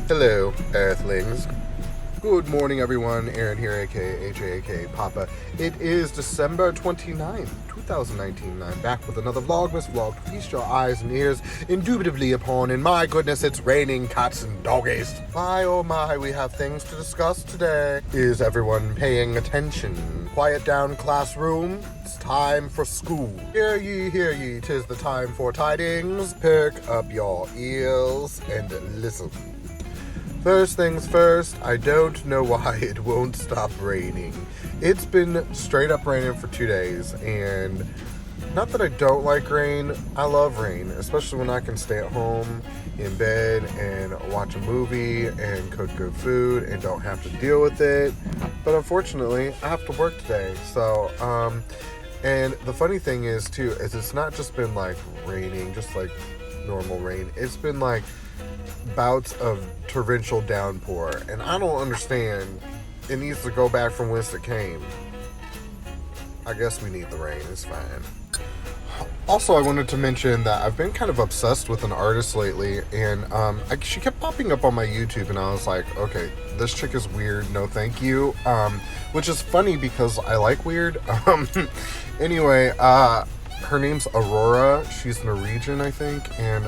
Hello, Earthlings. Good morning, everyone. Aaron here, aka AJ, Papa. It is December 29th, 2019. I'm back with another Vlogmas vlog to feast your eyes and ears indubitably upon. And my goodness, it's raining cats and doggies. My oh my, we have things to discuss today. Is everyone paying attention? Quiet down, classroom. It's time for school. Hear ye, 'tis the time for tidings. Perk up your ears and listen. First things first, I don't know why it won't stop raining. It's been straight up raining for 2 days, and not that I don't like rain, I love rain, especially when I can stay at home in bed and watch a movie and cook good food and don't have to deal with it. But unfortunately, I have to work today, so, and the funny thing is too, is it's not just been like raining, just like normal rain, it's been like bouts of torrential downpour, and I don't understand. It needs to go back from whence it came. I guess we need the rain, it's fine. Also, I wanted to mention that I've been kind of obsessed with an artist lately, and she kept popping up on my YouTube, and I was like, okay, this chick is weird, no thank you. Which is funny because I like weird. Anyway, her name's Aurora. She's Norwegian, I think, and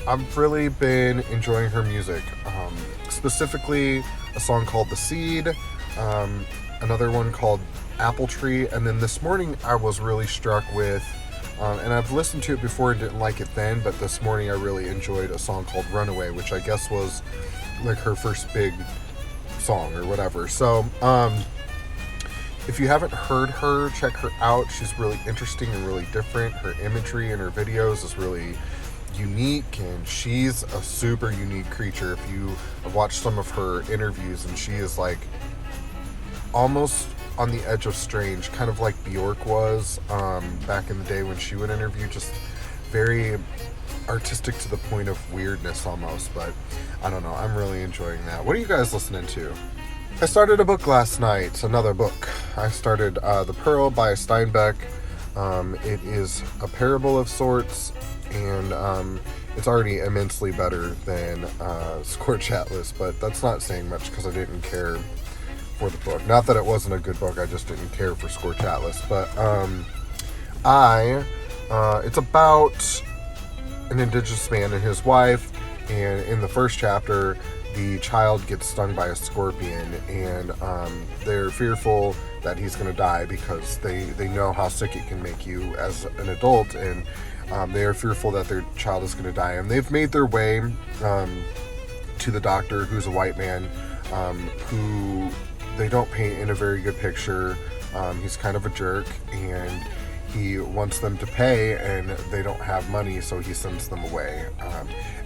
I've really been enjoying her music, specifically a song called The Seed, another one called Apple Tree, and then this morning I was really struck with, and I've listened to it before and didn't like it then, but this morning I really enjoyed a song called Runaway, which I guess was like her first big song or whatever. So, if you haven't heard her, check her out. She's really interesting and really different. Her imagery and her videos is really unique, and she's a super unique creature. If you have watched some of her interviews, and she is like almost on the edge of strange, kind of like Bjork was back in the day when she would interview, just very artistic to the point of weirdness almost. But I don't know, I'm really enjoying that. What are you guys listening to? I started a book last night, another book. I started The Pearl by Steinbeck. It is a parable of sorts, and it's already immensely better than Scorch Atlas, but that's not saying much because I didn't care for the book. Not that it wasn't a good book, I just didn't care for Scorch Atlas. But it's about an indigenous man and his wife, and in the first chapter, the child gets stung by a scorpion, and they're fearful that he's going to die because they know how sick it can make you as an adult, and they are fearful that their child is going to die. And they've made their way to the doctor, who's a white man, who they don't paint in a very good picture. He's kind of a jerk, and he wants them to pay, and they don't have money, so he sends them away.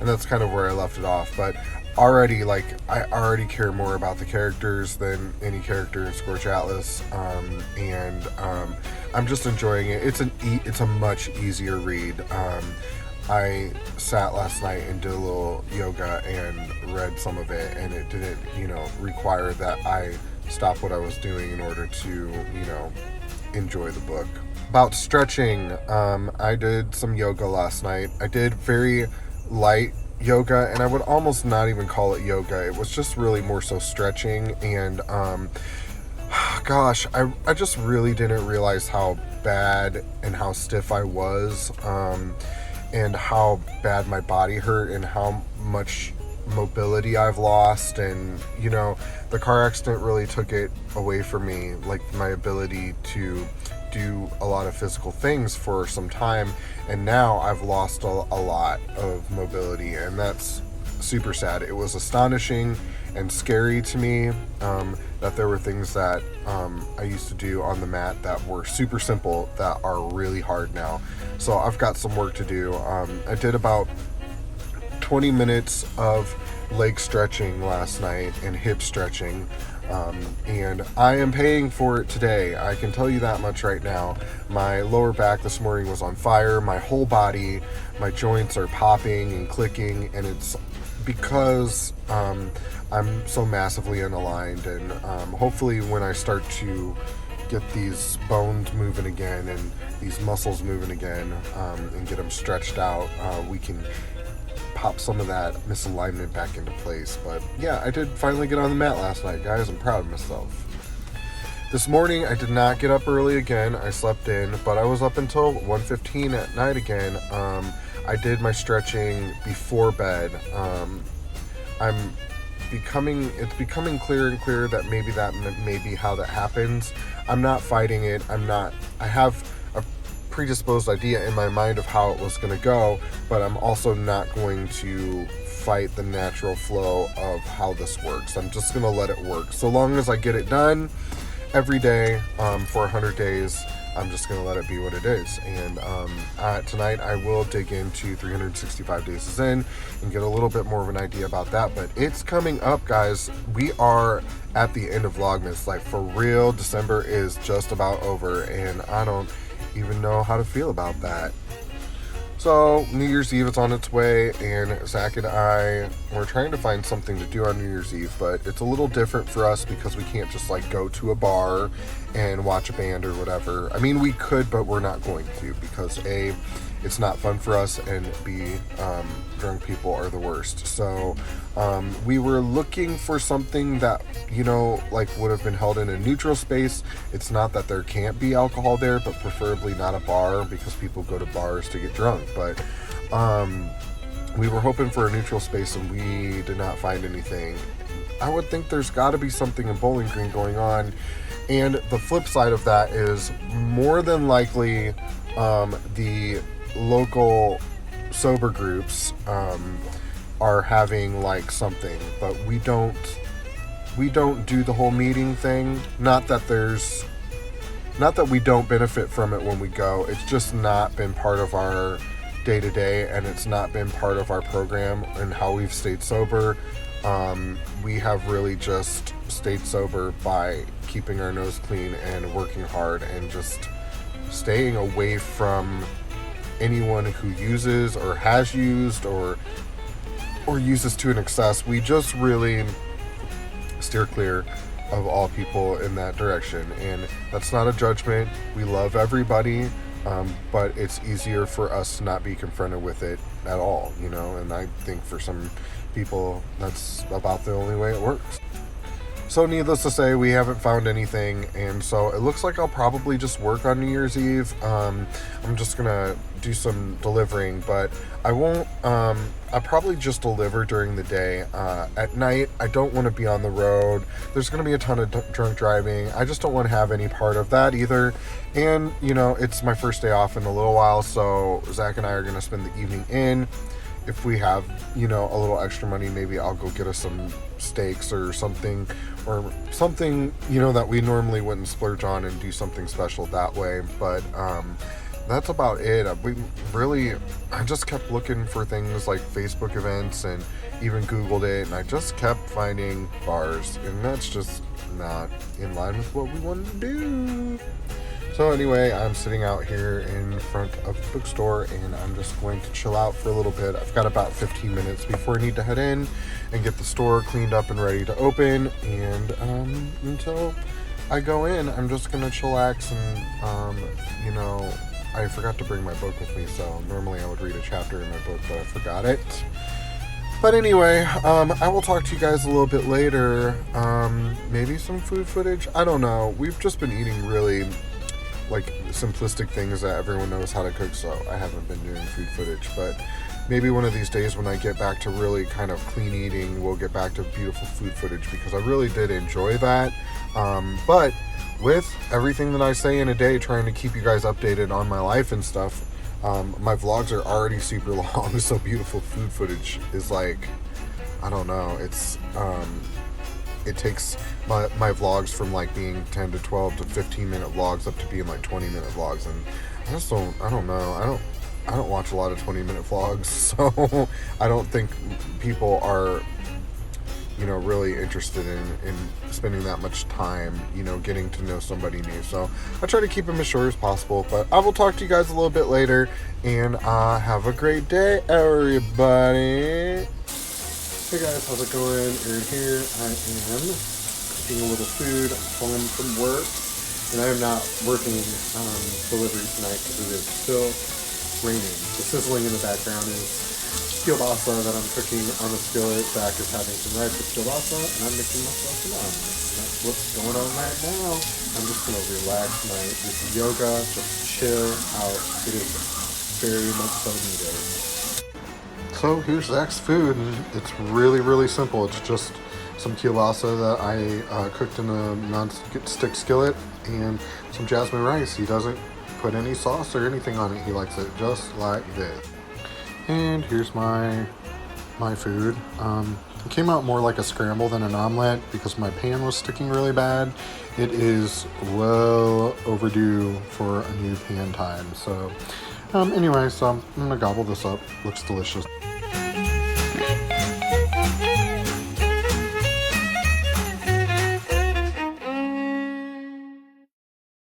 And that's kind of where I left it off. But already, like, I already care more about the characters than any character in Scorch Atlas, and I'm just enjoying it. It's a much easier read. I sat last night and did a little yoga and read some of it, and it didn't, require that I stop what I was doing in order to, enjoy the book. About stretching, I did some yoga last night. I did very light yoga, and I would almost not even call it yoga. It was just really more so stretching, and gosh, I just really didn't realize how bad and how stiff I was, and how bad my body hurt, and how much mobility I've lost. And the car accident really took it away from me, like my ability to do a lot of physical things for some time, and now I've lost a lot of mobility, and that's super sad. It was astonishing and scary to me that there were things that I used to do on the mat that were super simple that are really hard now. So I've got some work to do. I did about 20 minutes of leg stretching last night and hip stretching, and I am paying for it today. I can tell you that much right now. My lower back this morning was on fire. My whole body, my joints are popping and clicking, and it's because I'm so massively unaligned, and hopefully when I start to get these bones moving again and these muscles moving again, and get them stretched out, we can pop some of that misalignment back into place. But yeah, I did finally get on the mat last night, guys. I'm proud of myself. This morning, I did not get up early again. I slept in, but I was up until 1:15 at night again. I did my stretching before bed. It's becoming clearer and clearer that that may be how that happens. I'm not fighting it. I have a predisposed idea in my mind of how it was going to go, but I'm also not going to fight the natural flow of how this works. I'm just going to let it work. So long as I get it done every day for 100 days, I'm just going to let it be what it is. And tonight I will dig into 365 Days of Zen and get a little bit more of an idea about that. But it's coming up, guys. We are at the end of Vlogmas. Like, for real, December is just about over, and I don't even know how to feel about that. So New Year's Eve is on its way, and Zach and I, we're trying to find something to do on New Year's Eve, but it's a little different for us because we can't just like go to a bar and watch a band or whatever. I mean, we could, but we're not going to, because A, it's not fun for us, and B, drunk people are the worst. So we were looking for something that, you know, like would have been held in a neutral space. It's not that there can't be alcohol there, but preferably not a bar, because people go to bars to get drunk. But we were hoping for a neutral space, and we did not find anything. I would think there's got to be something in Bowling Green going on. And the flip side of that is, more than likely, the local sober groups are having like something, but we don't do the whole meeting thing. Not that we don't benefit from it when we go. It's just not been part of our day-to-day, and it's not been part of our program and how we've stayed sober. We have really just stayed sober by keeping our nose clean and working hard, and just staying away from anyone who uses or has used or uses to an excess. We just really steer clear of all people in that direction, and that's not a judgment. We love everybody, but it's easier for us to not be confronted with it at all, you know, and I think for some people that's about the only way it works. So needless to say, we haven't found anything, and so it looks like I'll probably just work on New Year's Eve. I'm just gonna do some delivering, but I won't, I'll probably just deliver during the day. At night, I don't want to be on the road. There's gonna be a ton of drunk driving. I just don't want to have any part of that either. And, you know, it's my first day off in a little while, so Zach and I are gonna spend the evening in. If we have, you know, a little extra money, maybe I'll go get us some steaks or something, you know, that we normally wouldn't splurge on, and do something special that way. But that's about it. I just kept looking for things like Facebook events, and even Googled it, and I just kept finding bars, and that's just not in line with what we wanted to do. So anyway, I'm sitting out here in front of the bookstore, and I'm just going to chill out for a little bit. I've got about 15 minutes before I need to head in and get the store cleaned up and ready to open. And until I go in, I'm just going to chillax. And, you know, I forgot to bring my book with me, so normally I would read a chapter in my book, but I forgot it. But anyway, I will talk to you guys a little bit later. Maybe some food footage. I don't know. We've just been eating really like simplistic things that everyone knows how to cook, so I haven't been doing food footage. But maybe one of these days when I get back to really kind of clean eating, we'll get back to beautiful food footage, because I really did enjoy that. But with everything that I say in a day, trying to keep you guys updated on my life and stuff, my vlogs are already super long, so beautiful food footage is like, I don't know, it's it takes my vlogs from like being 10 to 12 to 15 minute vlogs up to being like 20-minute vlogs, and I don't know, I don't watch a lot of 20-minute vlogs, so I don't think people are, you know, really interested in spending that much time, you know, getting to know somebody new. So I try to keep them as short as possible, but I will talk to you guys a little bit later, and have a great day, everybody. Hey guys, how's it going? Aaron here. I am cooking a little food. I'm home from work, and I am not working delivery tonight because it is still raining. The sizzling in the background is kielbasa that I'm cooking on the skillet. Zach is having some rice with kielbasa, and I'm making myself an omelet. And that's what's going on right now. I'm just gonna relax do some yoga, just chill out. It is very much so needed. So here's Zach's food, and it's really, really simple. It's just some kielbasa that I cooked in a non-stick skillet and some jasmine rice. He doesn't put any sauce or anything on it. He likes it just like this. And here's my food. It came out more like a scramble than an omelet because my pan was sticking really bad. It is well overdue for a new pan time. So anyway, so I'm gonna gobble this up. Looks delicious.